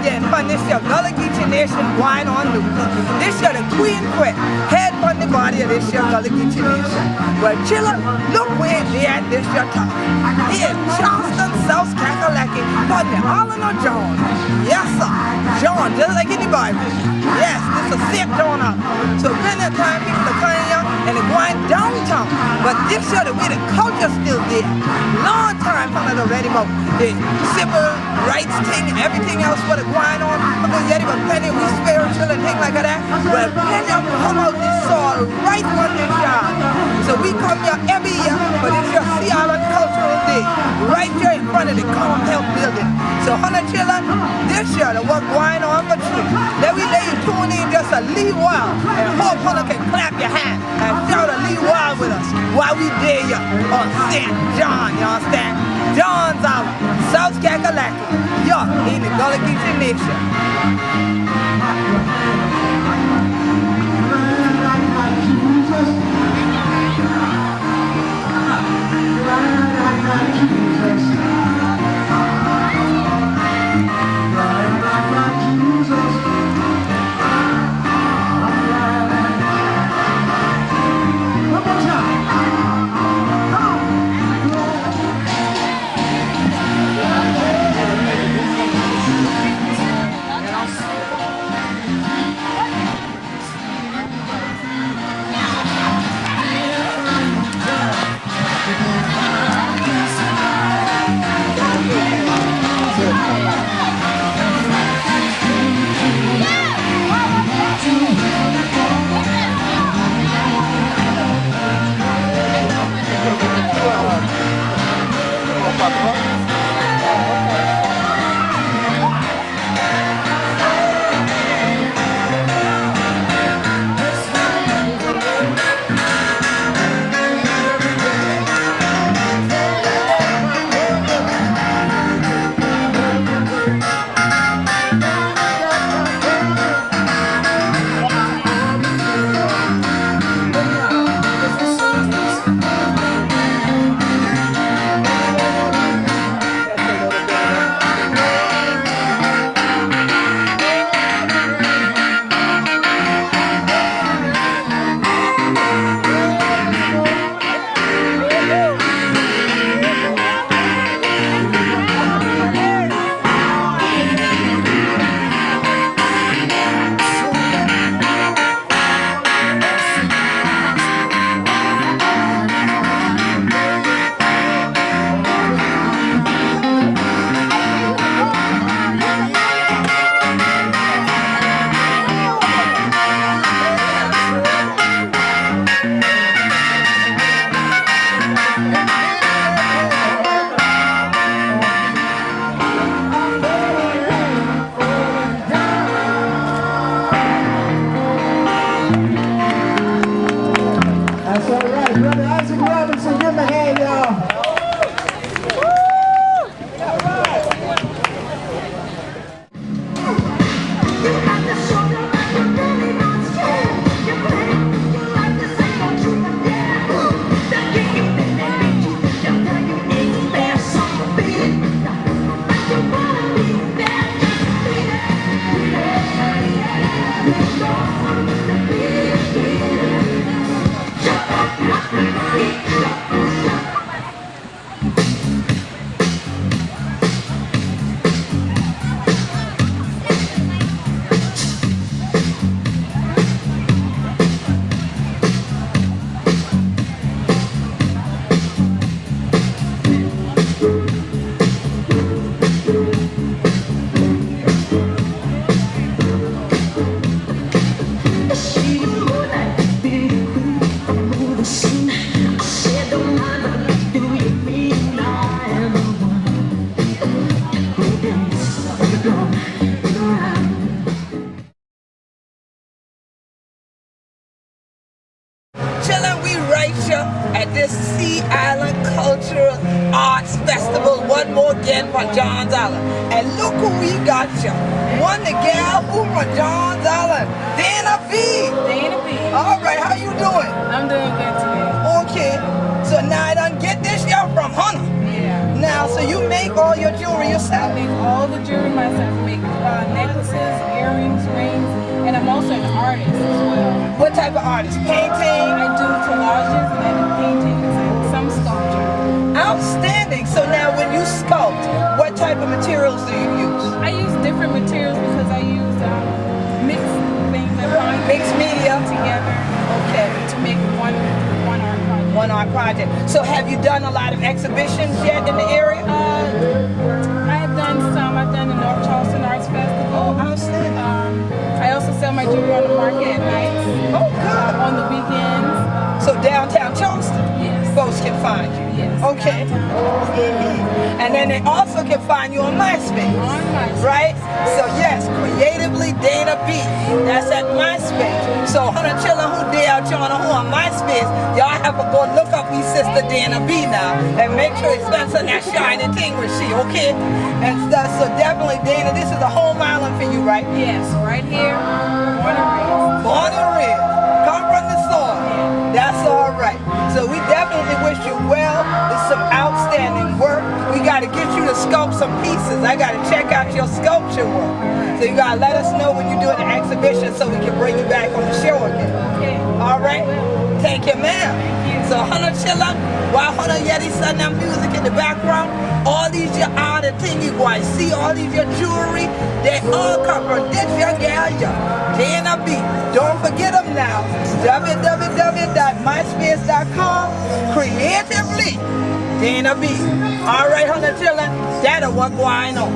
again from this year Gullah Geechee Nation Gwine on loose. This year the Queen Quet head on the body of this year Gullah Geechee Nation. Well, chiller, look where they at this year top. Here, Charleston, South Kakalaki, on the island of John. Yes, sir. John, just like anybody. Yes, this is a sick John up. So many time people are coming young and they're going downtown. But this year the way the culture's still there. Long time from already about the civil rights thing and everything else what is going on. Because yet even plenty we spiritual and things like that. Well, plenty of them come out this soil right on this yard. So we come here every year for this year Sea Island Cultural Day. Right here in front of the Common Health Building. So 100 children, this year the work going on for true. Then we let you tune in just a little while and hope 100 can clap your hand and shout a little while with us while we there here on St. John, you understand? John's out, South Kakalaki, you're in the Gullah Geechee Nation. At this Sea Island Cultural Arts Festival one more again for John's Island. And look who we got you. One the gal who from John's Island, Dana B. Dana B. All right, how you doing? I'm doing good today. Okay, so now I done get this y'all from Hunter. Yeah. Now, so you make all your jewelry yourself? I make all the jewelry myself. I make necklaces, earrings, rings, and I'm also an artist as well. What type of artist? Painting? I do collages and I do paintings and some sculpture. Outstanding. So now when you sculpt, what type of materials do you use? I use different materials because I use mixed things and mixed media together. Okay. To make one art project. One art project. So have you done a lot of exhibitions yet in the area? I have done some. I've done the North Charleston Arts Festival. Oh, outstanding. I also sell my jewelry on the market at night. Oh, good. On the weekends. So downtown Charleston? Yes. Folks can find you? Yes. Okay. And then they also can find you on MySpace. On MySpace. Right? So yes, Creatively Dana B. That's at MySpace. So Hunter Chilla who day out you on MySpace, y'all have to go look up his sister Dana B now and make sure he spends on that shiny thing with she, okay? And stuff. So definitely Dana, this is a home island for you, right? Yes, right here. Born and raised. Born and raised. Come from the soil. That's all right. So we definitely wish you well. It's some outstanding work. We got to get you to sculpt some pieces. I got to check out your sculpture work. So you got to let us know when you're doing the exhibition so we can bring you back on the show again. Okay. All right? Thank you, ma'am. So Hunter Chilla, while Hunter Yeti sung that music in the background, all these your art and thing you going see, all these your jewelry, they all come from this young girl, Dana B. Don't forget them now. www.myspace.com. Creatively Dana B. All right, Hunter Chilla, that'll what going on.